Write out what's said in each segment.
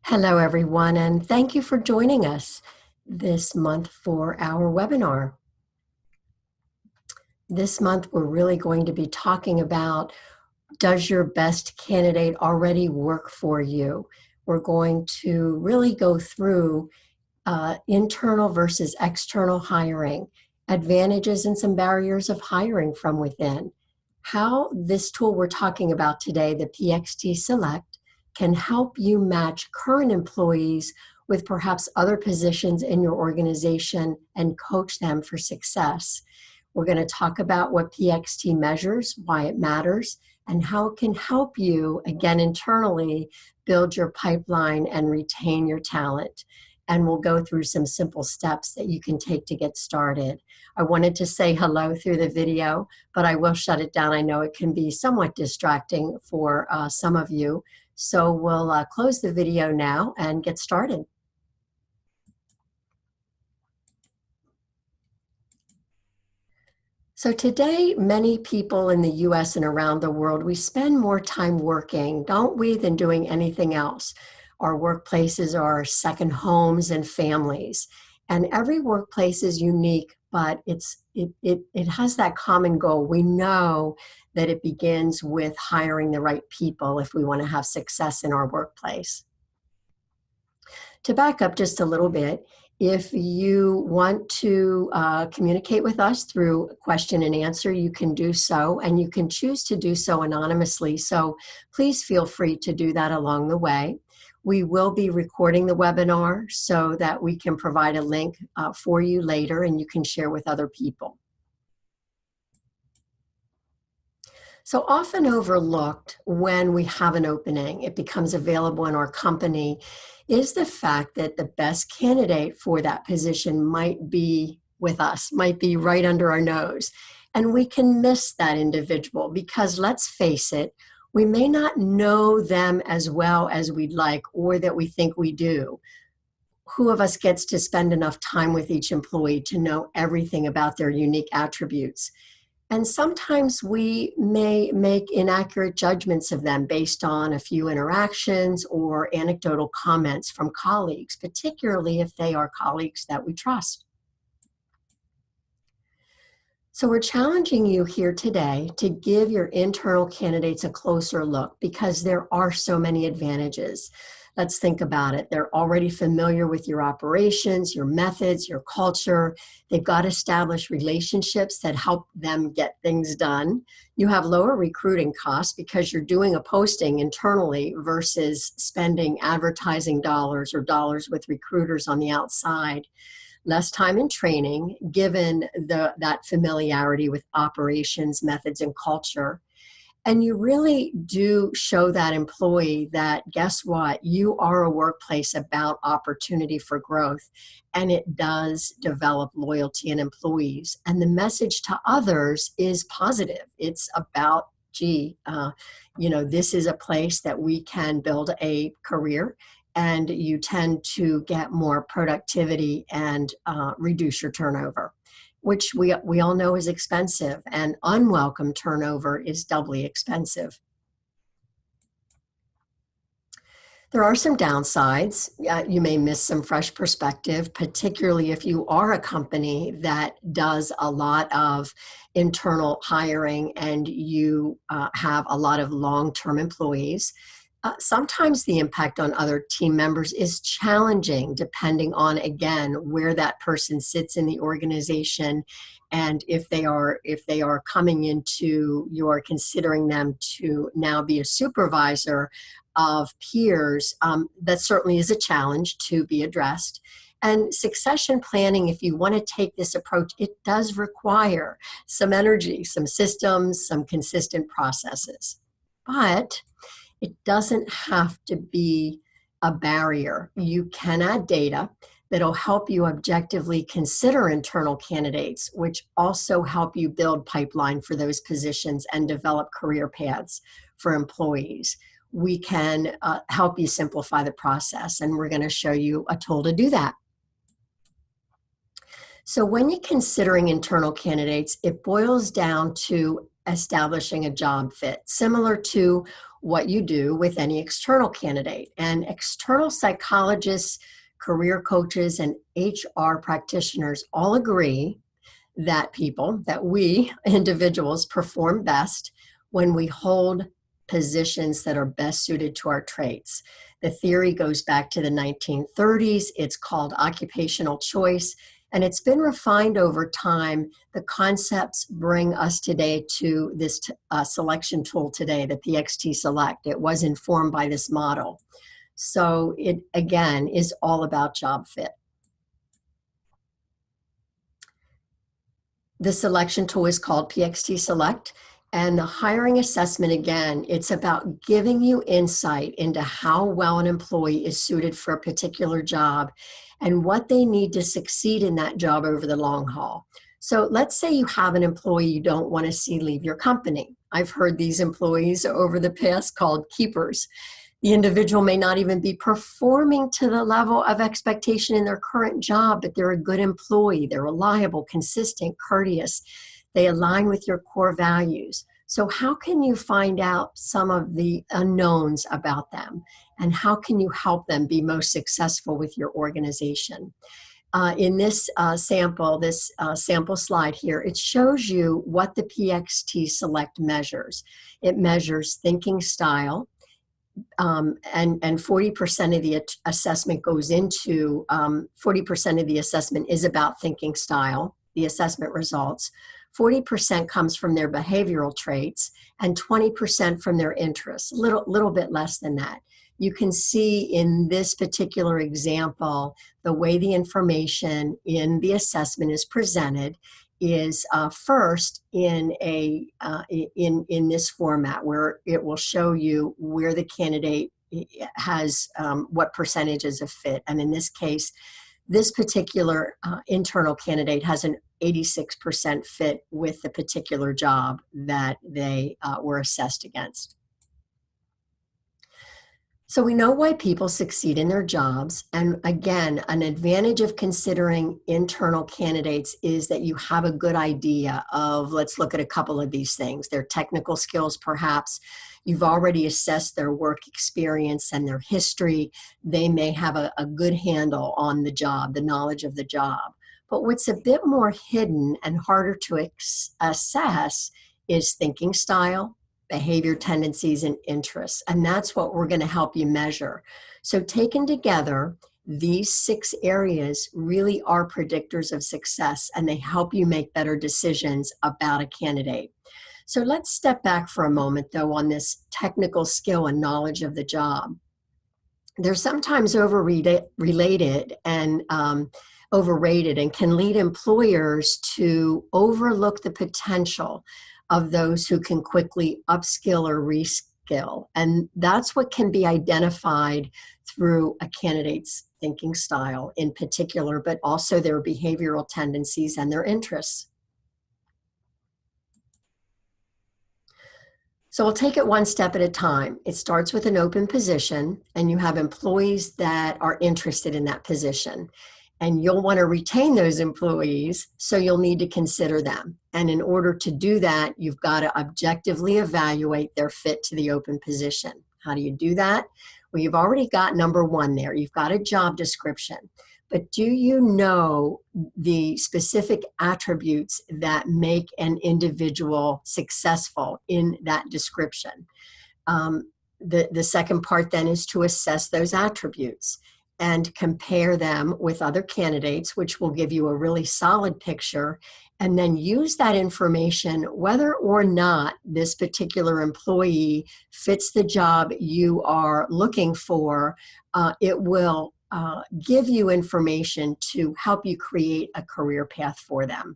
Hello, everyone, and thank you for joining us this month for our webinar. This month, we're really going to be talking about, does your best candidate already work for you? We're going to really go through internal versus external hiring, advantages and some barriers of hiring from within, how this tool we're talking about today, the PXT Select, can help you match current employees with perhaps other positions in your organization and coach them for success. We're going to talk about what PXT measures, why it matters, and how it can help you, again, internally, build your pipeline and retain your talent. And we'll go through some simple steps that you can take to get started. I wanted to say hello through the video, but I will shut it down. I know it can be somewhat distracting for some of you. So we'll close the video now and get started. So today, many people in the US and around the world, we spend more time working, don't we, than doing anything else. Our workplaces are second homes and families. And every workplace is unique, but it has that common goal. We know that it begins with hiring the right people if we want to have success in our workplace. To back up just a little bit, if you want to communicate with us through question and answer, you can do so, and you can choose to do so anonymously. So please feel free to do that along the way. We will be recording the webinar so that we can provide a link for you later and you can share with other people. So often overlooked when we have an opening, it becomes available in our company, is the fact that the best candidate for that position might be with us, might be right under our nose. And we can miss that individual because, let's face it, we may not know them as well as we'd like or that we think we do. Who of us gets to spend enough time with each employee to know everything about their unique attributes? And sometimes we may make inaccurate judgments of them based on a few interactions or anecdotal comments from colleagues, particularly if they are colleagues that we trust. So we're challenging you here today to give your internal candidates a closer look because there are so many advantages. Let's think about it. They're already familiar with your operations, your methods, your culture. They've got established relationships that help them get things done. You have lower recruiting costs because you're doing a posting internally versus spending advertising dollars or dollars with recruiters on the outside. Less time in training, given that familiarity with operations, methods, and culture. And you really do show that employee that, guess what, you are a workplace about opportunity for growth, and it does develop loyalty in employees. And the message to others is positive. It's about, this is a place that we can build a career, and you tend to get more productivity and reduce your turnover, which we all know is expensive, and unwelcome turnover is doubly expensive. There are some downsides. You may miss some fresh perspective, particularly if you are a company that does a lot of internal hiring and you have a lot of long-term employees. Sometimes the impact on other team members is challenging depending on, again, where that person sits in the organization, and if they are coming into, you're considering them to now be a supervisor of peers. That certainly is a challenge to be addressed. And succession planning, if you want to take this approach, it does require some energy, some systems, some consistent processes. But it doesn't have to be a barrier. You can add data that'll help you objectively consider internal candidates, which also help you build pipeline for those positions and develop career paths for employees. We can help you simplify the process, and we're going to show you a tool to do that. So when you're considering internal candidates, it boils down to establishing a job fit, similar to what you do with any external candidate. And external psychologists, career coaches, and HR practitioners all agree that we individuals perform best when we hold positions that are best suited to our traits. The theory goes back to the 1930s. It's called occupational choice, and it's been refined over time. The concepts bring us today to this selection tool today, the PXT Select. It was informed by this model. So it, again, is all about job fit. The selection tool is called PXT Select, and the hiring assessment, again, it's about giving you insight into how well an employee is suited for a particular job and what they need to succeed in that job over the long haul. So let's say you have an employee you don't want to see leave your company. I've heard these employees over the past called keepers. The individual may not even be performing to the level of expectation in their current job, but they're a good employee. They're reliable, consistent, courteous. They align with your core values. So how can you find out some of the unknowns about them? And how can you help them be most successful with your organization? In this sample slide here, it shows you what the PXT Select measures. It measures thinking style, and 40% of the assessment goes into, 40% of the assessment is about thinking style, the assessment results. 40% comes from their behavioral traits and 20% from their interests, little bit less than that. You can see in this particular example, the way the information in the assessment is presented is first in this format where it will show you where the candidate has what percentages of fit. And in this case, this particular internal candidate has an 86% fit with the particular job that they were assessed against. So we know why people succeed in their jobs. And again, an advantage of considering internal candidates is that you have a good idea of, let's look at a couple of these things. Their technical skills, perhaps. You've already assessed their work experience and their history. They may have a good handle on the job, the knowledge of the job. But what's a bit more hidden and harder to assess is thinking style, behavior tendencies, and interests. And that's what we're going to help you measure. So taken together, these 6 areas really are predictors of success, and they help you make better decisions about a candidate. So let's step back for a moment, though, on this technical skill and knowledge of the job. They're sometimes overrated and can lead employers to overlook the potential of those who can quickly upskill or reskill. And that's what can be identified through a candidate's thinking style in particular, but also their behavioral tendencies and their interests. So we'll take it one step at a time. It starts with an open position, and you have employees that are interested in that position. And you'll want to retain those employees, so you'll need to consider them. And in order to do that, you've got to objectively evaluate their fit to the open position. How do you do that? Well, you've already got number 1 there. You've got a job description. But do you know the specific attributes that make an individual successful in that description? The second part then is to assess those attributes and compare them with other candidates, which will give you a really solid picture, and then use that information, whether or not this particular employee fits the job you are looking for. It will give you information to help you create a career path for them.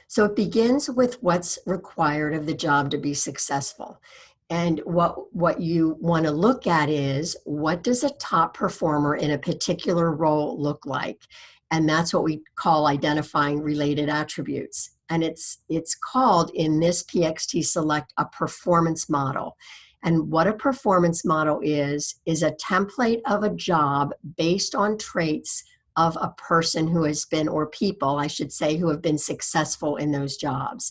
So it begins with what's required of the job to be successful. And what you want to look at is, what does a top performer in a particular role look like? And that's what we call identifying related attributes. And it's called, in this PXT Select, a performance model. And what a performance model is a template of a job based on traits of a person who has been, or people, I should say, who have been successful in those jobs.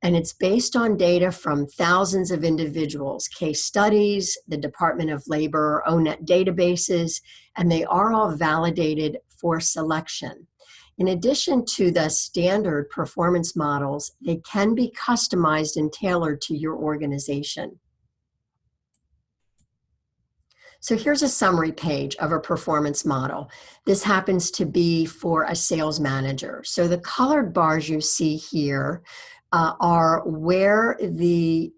And it's based on data from thousands of individuals, case studies, the Department of Labor, ONET databases, and they are all validated for selection. In addition to the standard performance models, they can be customized and tailored to your organization. So here's a summary page of a performance model. This happens to be for a sales manager. So the colored bars you see here are where the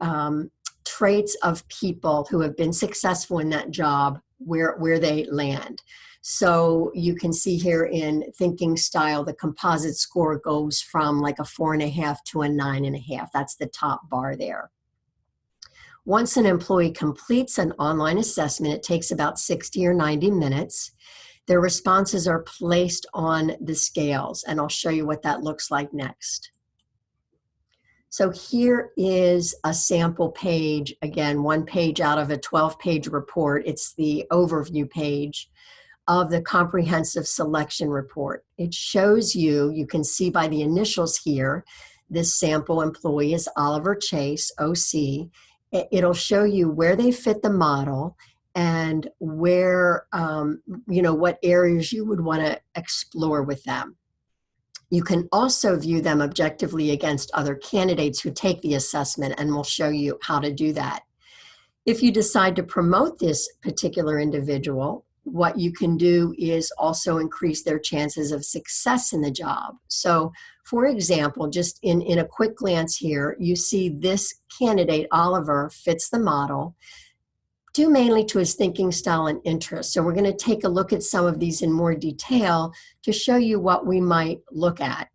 traits of people who have been successful in that job, where they land. So you can see here in thinking style, the composite score goes from like a 4.5 to a 9.5. That's the top bar there. Once an employee completes an online assessment, it takes about 60 or 90 minutes. Their responses are placed on the scales, and I'll show you what that looks like next. So here is a sample page, again, one page out of a 12-page report. It's the overview page of the comprehensive selection report. It shows you, you can see by the initials here, this sample employee is Oliver Chase, OC. It'll show you where they fit the model and where, what areas you would want to explore with them. You can also view them objectively against other candidates who take the assessment, and we'll show you how to do that. If you decide to promote this particular individual, what you can do is also increase their chances of success in the job. So, for example, just in a quick glance here, you see this candidate, Oliver, fits the model due mainly to his thinking style and interests. So we're going to take a look at some of these in more detail to show you what we might look at.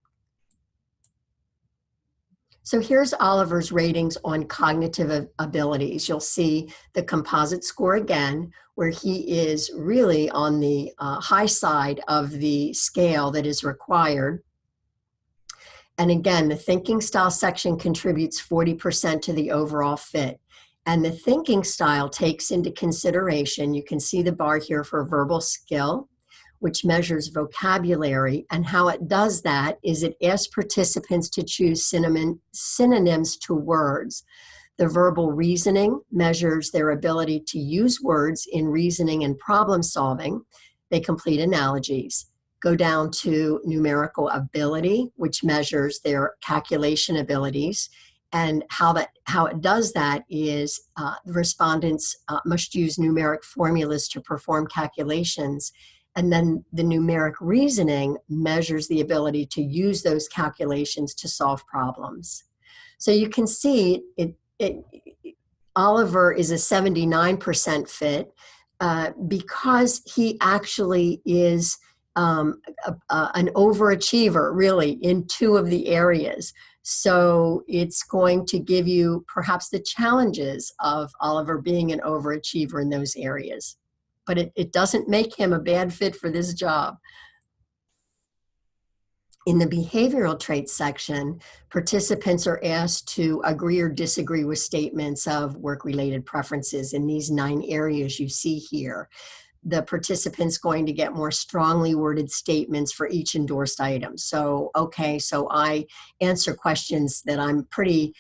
So here's Oliver's ratings on cognitive abilities. You'll see the composite score again, where he is really on the high side of the scale that is required. And again, the thinking style section contributes 40% to the overall fit. And the thinking style takes into consideration, you can see the bar here for verbal skill, which measures vocabulary. And how it does that is it asks participants to choose synonyms to words. The verbal reasoning measures their ability to use words in reasoning and problem solving. They complete analogies. Go down to numerical ability, which measures their calculation abilities. And how it does that is the respondents must use numeric formulas to perform calculations. And then the numeric reasoning measures the ability to use those calculations to solve problems. So you can see Oliver is a 79% fit because he actually is an overachiever, really, in two of the areas. So it's going to give you perhaps the challenges of Oliver being an overachiever in those areas. But it doesn't make him a bad fit for this job. In the behavioral traits section, participants are asked to agree or disagree with statements of work-related preferences in these 9 areas you see here. The participant's going to get more strongly worded statements for each endorsed item. So, okay, so I answer questions that I'm pretty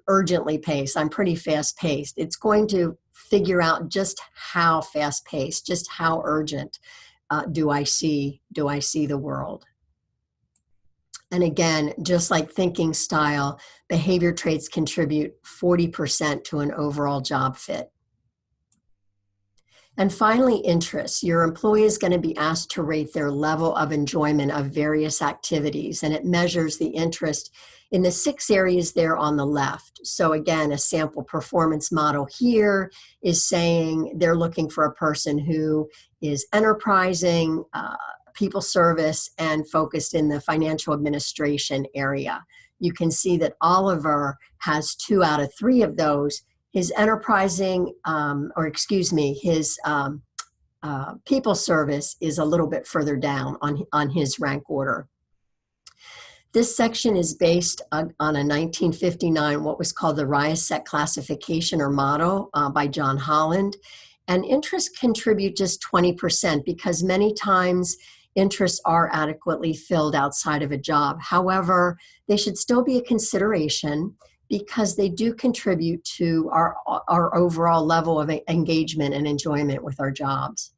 urgently paced. I'm pretty fast paced. It's going to figure out just how fast paced, just how urgent do I see the world. And again, just like thinking style, behavior traits contribute 40% to an overall job fit. And finally, interests. Your employee is going to be asked to rate their level of enjoyment of various activities, and it measures the interest in the 6 areas there on the left. So again, a sample performance model here is saying they're looking for a person who is enterprising, people service, and focused in the financial administration area. You can see that Oliver has 2 out of 3 of those. His enterprising, his people service is a little bit further down on his rank order. This section is based on a 1959, what was called the Ryeset classification or model by John Holland. And interests contribute just 20% because many times interests are adequately filled outside of a job. However, they should still be a consideration because they do contribute to our overall level of engagement and enjoyment with our jobs.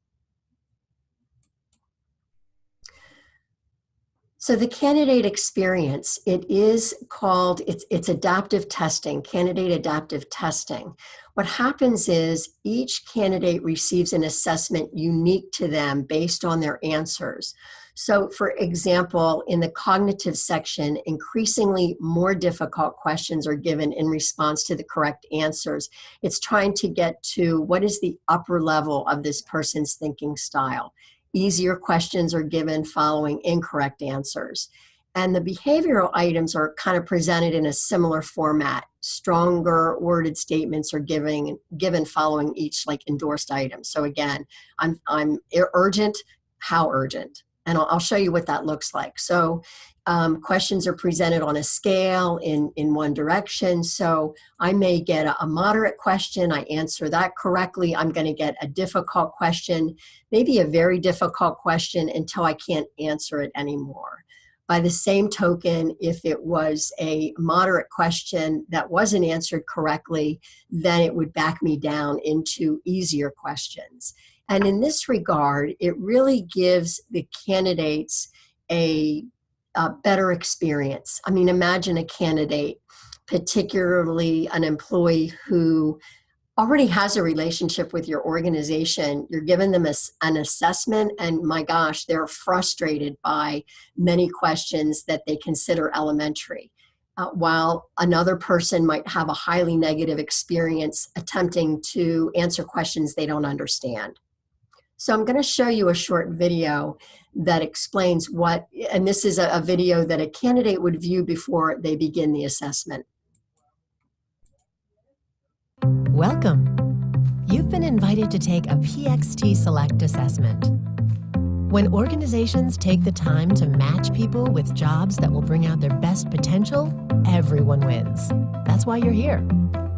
So the candidate experience, it's adaptive testing, candidate adaptive testing. What happens is each candidate receives an assessment unique to them based on their answers. So for example, in the cognitive section, increasingly more difficult questions are given in response to the correct answers. It's trying to get to what is the upper level of this person's thinking style. Easier questions are given following incorrect answers. And the behavioral items are kind of presented in a similar format. Stronger worded statements are given following each endorsed item. So again, I'm urgent, how urgent? And I'll show you what that looks like. So questions are presented on a scale in one direction. So I may get a moderate question. I answer that correctly. I'm going to get a difficult question, maybe a very difficult question until I can't answer it anymore. By the same token, if it was a moderate question that wasn't answered correctly, then it would back me down into easier questions. And in this regard, it really gives the candidates a better experience. I mean, imagine a candidate, particularly an employee who already has a relationship with your organization. You're giving them an assessment, and my gosh, they're frustrated by many questions that they consider elementary. While another person might have a highly negative experience attempting to answer questions they don't understand. So I'm going to show you a short video that explains and this is a video that a candidate would view before they begin the assessment. Welcome. You've been invited to take a PXT Select assessment. When organizations take the time to match people with jobs that will bring out their best potential, everyone wins. That's why you're here.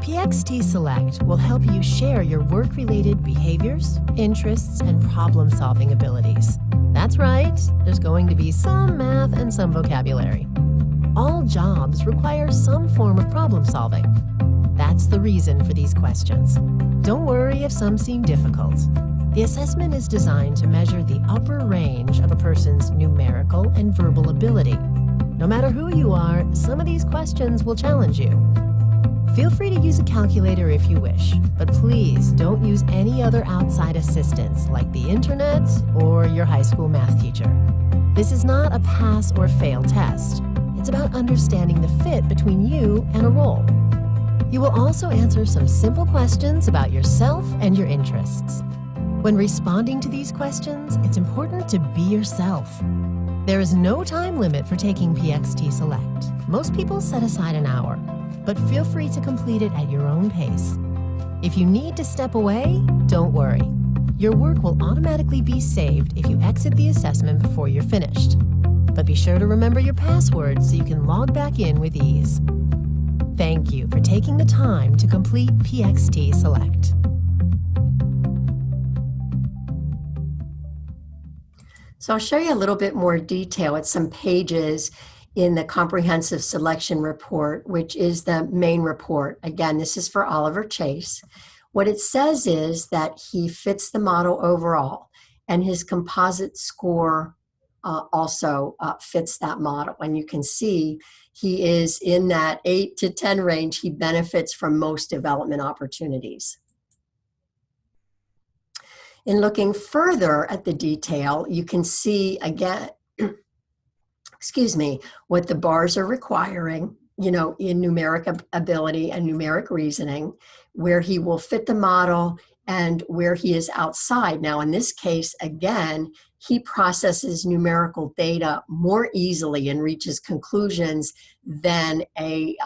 PXT Select will help you share your work-related behaviors, interests, and problem-solving abilities. That's right, there's going to be some math and some vocabulary. All jobs require some form of problem-solving. That's the reason for these questions. Don't worry if some seem difficult. The assessment is designed to measure the upper range of a person's numerical and verbal ability. No matter who you are, some of these questions will challenge you. Feel free to use a calculator if you wish, but please don't use any other outside assistance like the internet or your high school math teacher. This is not a pass or fail test. It's about understanding the fit between you and a role. You will also answer some simple questions about yourself and your interests. When responding to these questions, it's important to be yourself. There is no time limit for taking PXT Select. Most people set aside an hour, but feel free to complete it at your own pace. If you need to step away, don't worry. Your work will automatically be saved if you exit the assessment before you're finished. But be sure to remember your password so you can log back in with ease. Thank you for taking the time to complete PXT Select. So I'll show you a little bit more detail at some pages in the Comprehensive Selection Report, which is the main report. Again, this is for Oliver Chase. What it says is that he fits the model overall, and his composite score also fits that model. And you can see he is in that 8 to 10 range. He benefits from most development opportunities. In looking further at the detail, you can see again, what the bars are requiring, in numeric ability and numeric reasoning, where he will fit the model and where he is outside. Now, in this case, again, he processes numerical data more easily and reaches conclusions than a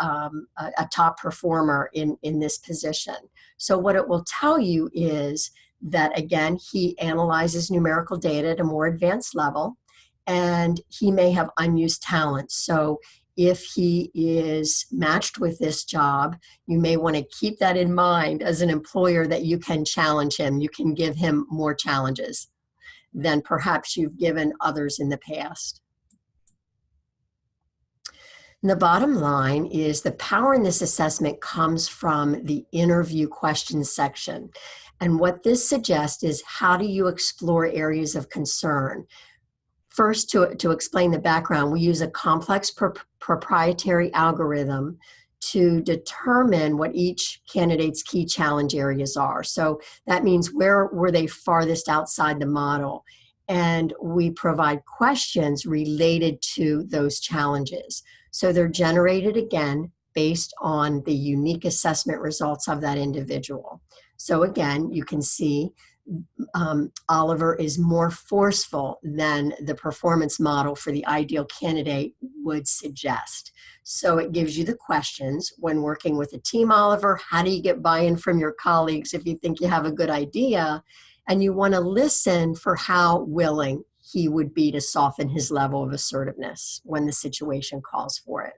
top performer in this position. So what it will tell you is that, again, he analyzes numerical data at a more advanced level, and he may have unused talent. So if he is matched with this job, you may want to keep that in mind as an employer, that you can challenge him. You can give him more challenges. than perhaps you've given others in the past. And the bottom line is the power in this assessment comes from the interview questions section. And what this suggests is, how do you explore areas of concern? First, to explain the background, we use a complex proprietary algorithm to determine what each candidate's key challenge areas are. So that means, where were they farthest outside the model? And we provide questions related to those challenges. So they're generated again based on the unique assessment results of that individual. So again, you can see Oliver is more forceful than the performance model for the ideal candidate would suggest. So it gives you the questions when working with a team, Oliver. How do you get buy-in from your colleagues if you think you have a good idea? And you want to listen for how willing he would be to soften his level of assertiveness when the situation calls for it.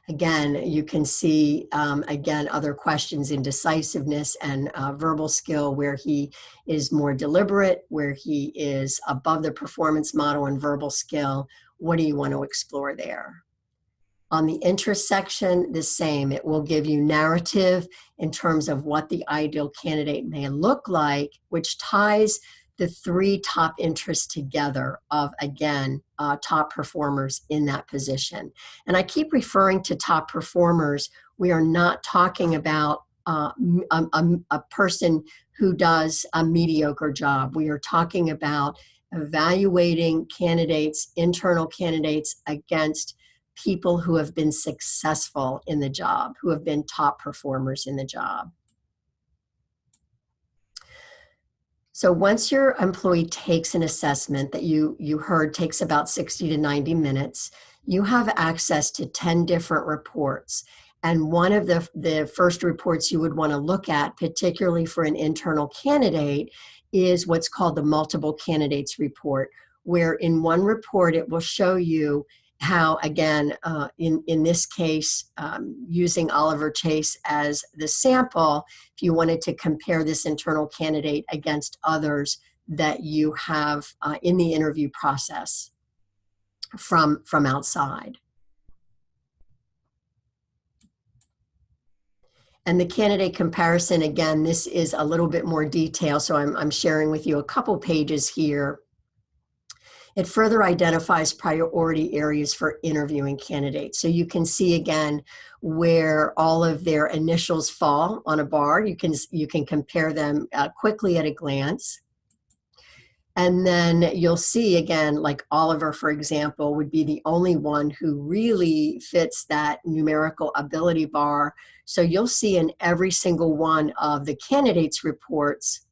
Again, you can see, again, other questions in decisiveness and verbal skill, where he is more deliberate, where he is above the performance model in verbal skill. What do you want to explore there? On the interest section, the same. It will give you narrative in terms of what the ideal candidate may look like, which ties the three top interests together of, again, top performers in that position. And I keep referring to top performers. We are not talking about a person who does a mediocre job. We are talking about evaluating candidates, internal candidates, against people who have been successful in the job, who have been top performers in the job. So once your employee takes an assessment that you heard takes about 60 to 90 minutes, you have access to 10 different reports. And one of the first reports you would want to look at, particularly for an internal candidate, is what's called the multiple candidates report, where in one report it will show you how, again, in this case, using Oliver Chase as the sample, if you wanted to compare this internal candidate against others that you have in the interview process from outside. And the candidate comparison, again, this is a little bit more detail, so I'm sharing with you a couple pages here. It further identifies priority areas for interviewing candidates. So you can see, again, where all of their initials fall on a bar. You can compare them quickly at a glance. And then you'll see, again, like Oliver, for example, would be the only one who really fits that numerical ability bar. So you'll see in every single one of the candidates' reports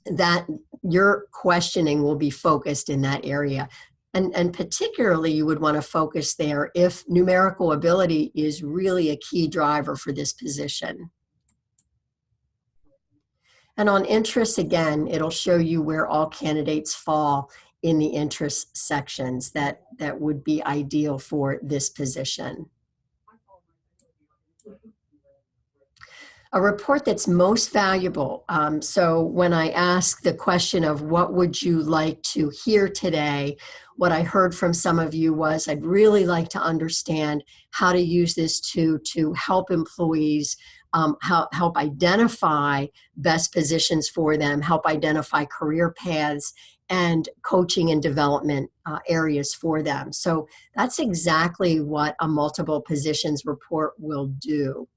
that your questioning will be focused in that area. And particularly, you would want to focus there if numerical ability is really a key driver for this position. And on interests, again, it'll show you where all candidates fall in the interest sections that would be ideal for this position. A report that's most valuable. So when I ask the question of what would you like to hear today, what I heard from some of you was, I'd really like to understand how to use this to help employees, help identify best positions for them, help identify career paths and coaching and development areas for them. So that's exactly what a multiple positions report will do.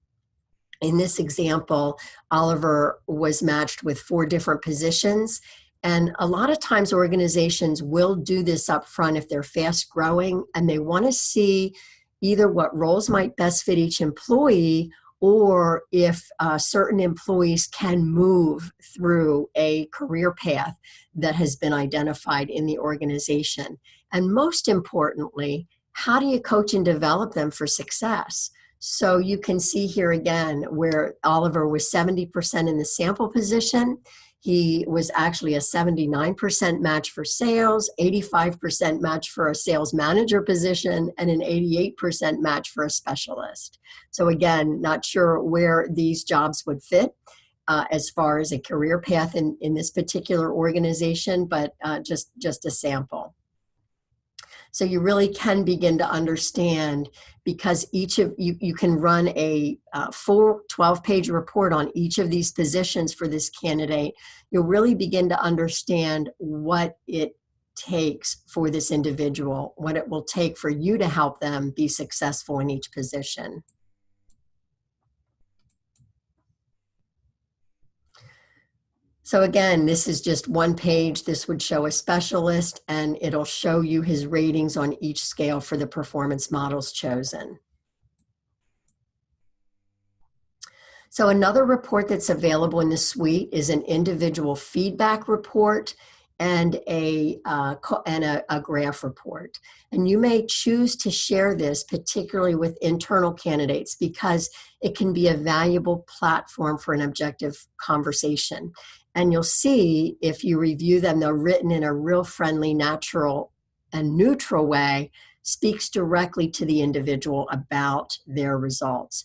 In this example, Oliver was matched with 4 different positions. And a lot of times organizations will do this up front if they're fast growing and they want to see either what roles might best fit each employee, or if certain employees can move through a career path that has been identified in the organization. And most importantly, how do you coach and develop them for success? So you can see here again where Oliver was 70% in the sample position. He was actually a 79% match for sales, 85% match for a sales manager position, and an 88% match for a specialist. So again, not sure where these jobs would fit. as far as a career path in this particular organization, but just a sample. So you really can begin to understand, because each of you can run a full 12-page report on each of these positions for this candidate. You'll really begin to understand what it takes for this individual, what it will take for you to help them be successful in each position. So again, this is just one page. This would show a specialist, and it'll show you his ratings on each scale for the performance models chosen. So another report that's available in the suite is an individual feedback report and a graph report. And you may choose to share this particularly with internal candidates, because it can be a valuable platform for an objective conversation. And you'll see, if you review them, they're written in a real friendly, natural, and neutral way, speaks directly to the individual about their results.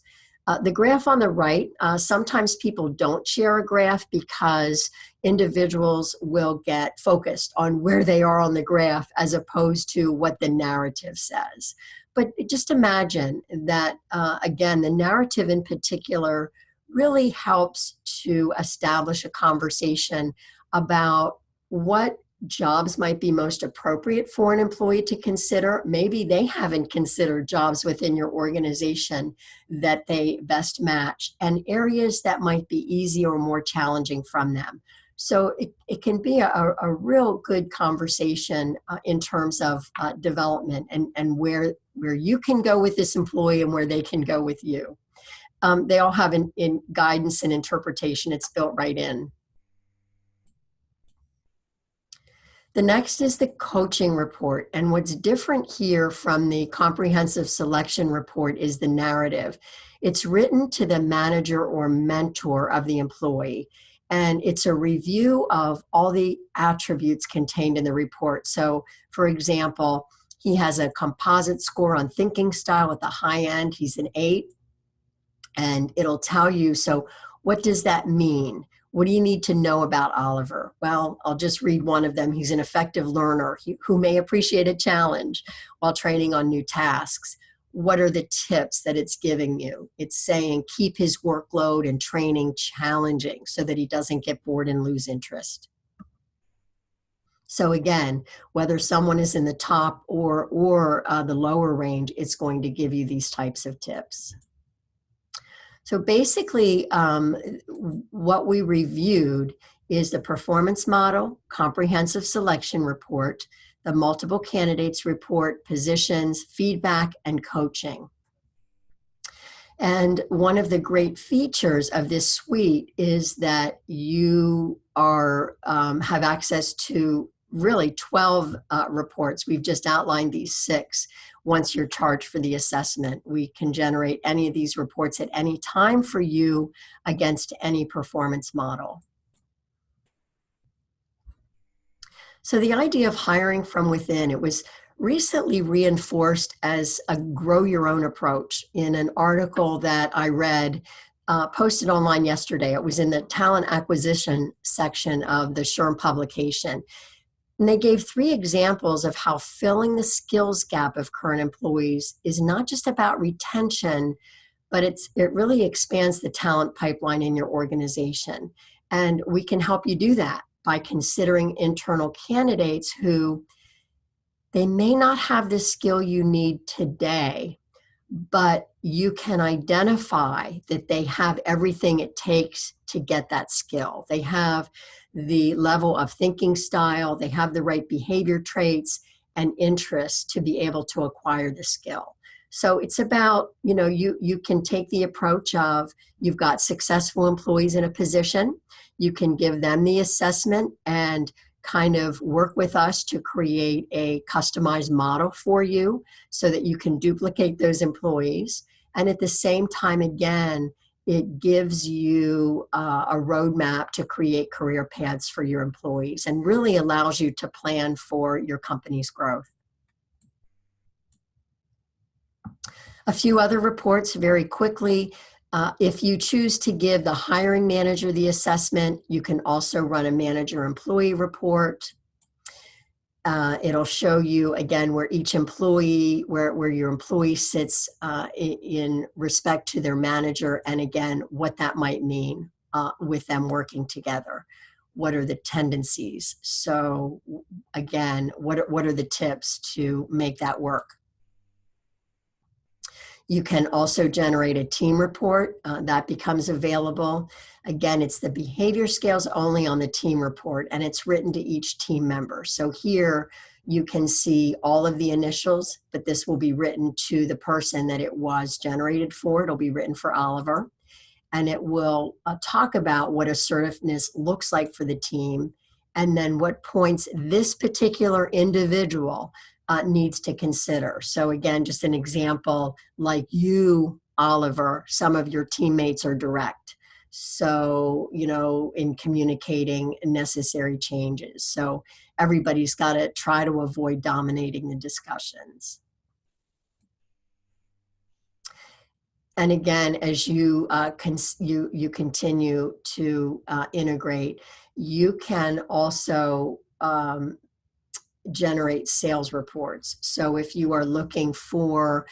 The graph on the right, sometimes people don't share a graph because individuals will get focused on where they are on the graph as opposed to what the narrative says. But just imagine that, again, the narrative in particular really helps to establish a conversation about what jobs might be most appropriate for an employee to consider. Maybe they haven't considered jobs within your organization that they best match, and areas that might be easier or more challenging from them. So it can be a real good conversation in terms of development and where you can go with this employee and where they can go with you. They all have in guidance and interpretation. It's built right in. The next is the coaching report. And what's different here from the comprehensive selection report is the narrative. It's written to the manager or mentor of the employee. And it's a review of all the attributes contained in the report. So, for example, he has a composite score on thinking style at the high end. He's an 8. And it'll tell you, so what does that mean? What do you need to know about Oliver? Well, I'll just read one of them. He's an effective learner who may appreciate a challenge while training on new tasks. What are the tips that it's giving you? It's saying keep his workload and training challenging so that he doesn't get bored and lose interest. So again, whether someone is in the top or the lower range, it's going to give you these types of tips. So basically, what we reviewed is the performance model, comprehensive selection report, the multiple candidates report, positions, feedback, and coaching. And one of the great features of this suite is that you have access to really 12 reports. We've just outlined these 6. Once you're charged for the assessment, we can generate any of these reports at any time for you against any performance model. So the idea of hiring from within, it was recently reinforced as a grow your own approach in an article that I read, posted online yesterday. It was in the talent acquisition section of the SHRM publication. And they gave 3 examples of how filling the skills gap of current employees is not just about retention, but it really expands the talent pipeline in your organization. And we can help you do that by considering internal candidates who they may not have the skill you need today, but you can identify that they have everything it takes to get that skill. They have the level of thinking style, they have the right behavior traits and interests to be able to acquire the skill. So it's about, you can take the approach of, you've got successful employees in a position, you can give them the assessment and kind of work with us to create a customized model for you so that you can duplicate those employees. And at the same time, again, it gives you a roadmap to create career paths for your employees and really allows you to plan for your company's growth. A few other reports very quickly. If you choose to give the hiring manager the assessment, you can also run a manager-employee report. It'll show you, again, where each employee, where your employee sits in respect to their manager, and again, what that might mean with them working together. What are the tendencies? So again, what are the tips to make that work? You can also generate a team report that becomes available. Again, it's the behavior scales only on the team report, and it's written to each team member. So here you can see all of the initials, but this will be written to the person that it was generated for. It'll be written for Oliver, and it will talk about what assertiveness looks like for the team, and then what points this particular individual needs to consider. So again, just an example, like you, Oliver, some of your teammates are direct. So, in communicating necessary changes. So everybody's got to try to avoid dominating the discussions. And again, as you continue to integrate, you can also generate sales reports. So if you are looking for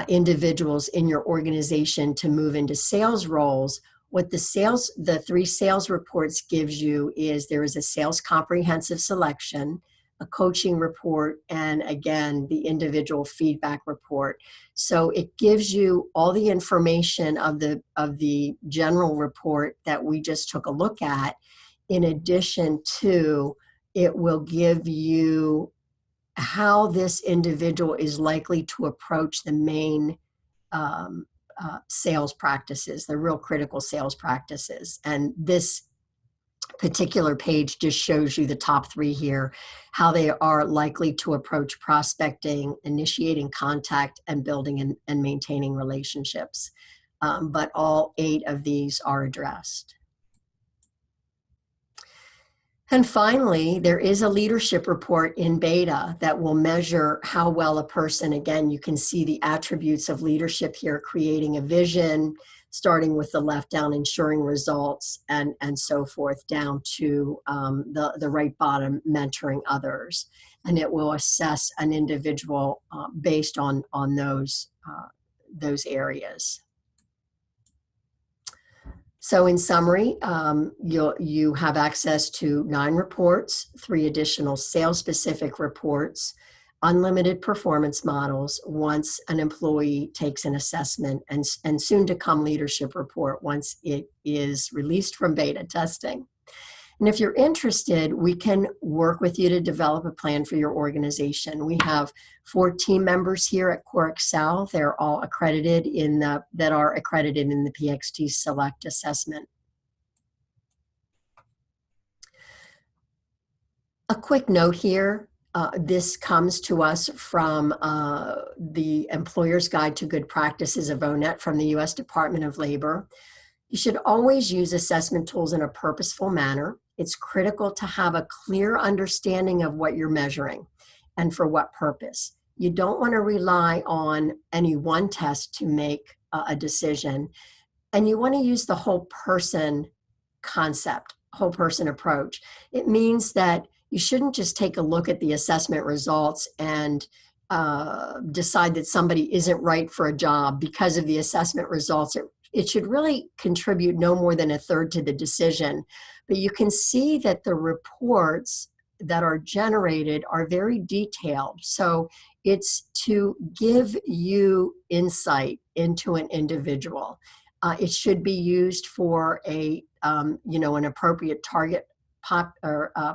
individuals in your organization to move into sales roles, what the 3 sales reports gives you is there is a sales comprehensive selection, a coaching report, and again, the individual feedback report. So it gives you all the information of the general report that we just took a look at. In addition to, it will give you how this individual is likely to approach the main sales practices, the real critical sales practices. And this particular page just shows you the top 3 here, how they are likely to approach prospecting, initiating contact, and building and maintaining relationships. But all 8 of these are addressed. And finally, there is a leadership report in beta that will measure how well a person, again, you can see the attributes of leadership here, creating a vision, starting with the left down, ensuring results, and so forth, down to the right bottom, mentoring others. And it will assess an individual based on those areas. So in summary, you have access to 9 reports, 3 additional sales-specific reports, unlimited performance models once an employee takes an assessment, and soon to come leadership report once it is released from beta testing. And if you're interested, we can work with you to develop a plan for your organization. We have 4 team members here at Corexcel. They're all accredited that are accredited in the PXT Select assessment. A quick note here. This comes to us from the Employer's Guide to Good Practices of ONET from the U.S. Department of Labor. You should always use assessment tools in a purposeful manner. It's critical to have a clear understanding of what you're measuring and for what purpose. You don't want to rely on any one test to make a decision, and you want to use the whole person concept, whole person approach. It means that you shouldn't just take a look at the assessment results and decide that somebody isn't right for a job because of the assessment results. It should really contribute no more than 1/3 to the decision. But you can see that the reports that are generated are very detailed. So it's to give you insight into an individual. It should be used for an appropriate target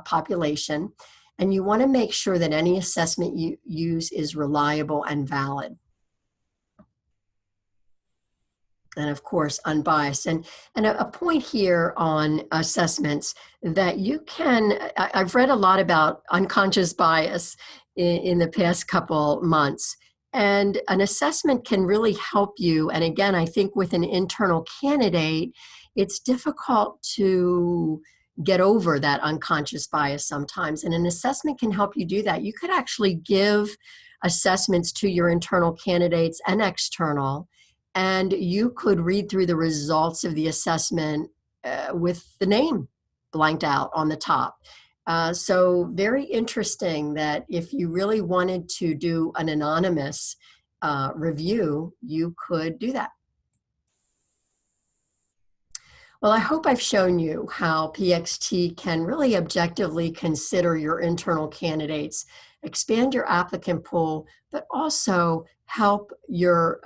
population. And you want to make sure that any assessment you use is reliable and valid. And of course, unbiased. And a point here on assessments that you can, I've read a lot about unconscious bias in the past couple months. And an assessment can really help you. And again, I think with an internal candidate, it's difficult to get over that unconscious bias sometimes. And an assessment can help you do that. You could actually give assessments to your internal candidates and external, and you could read through the results of the assessment with the name blanked out on the top. So very interesting that if you really wanted to do an anonymous review, you could do that. Well, I hope I've shown you how PXT can really objectively consider your internal candidates, expand your applicant pool, but also help your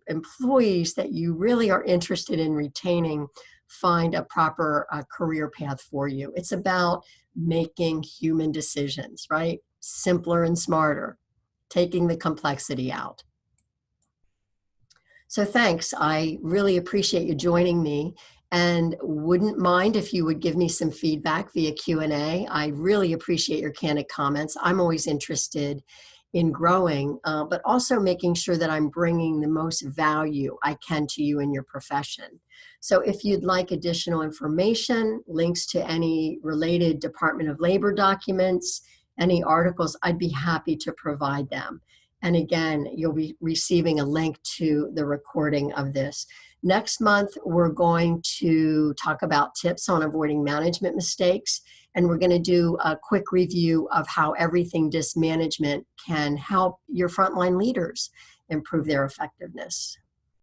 employees that you really are interested in retaining find a proper career path for you. It's about making human decisions, right? Simpler and smarter, taking the complexity out. So thanks. I really appreciate you joining me and wouldn't mind if you would give me some feedback via Q&A. I really appreciate your candid comments. I'm always interested in growing, but also making sure that I'm bringing the most value I can to you in your profession. So if you'd like additional information, links to any related Department of Labor documents, any articles, I'd be happy to provide them. And again, you'll be receiving a link to the recording of this. Next month, we're going to talk about tips on avoiding management mistakes, and we're going to do a quick review of how everything DIS management can help your frontline leaders improve their effectiveness.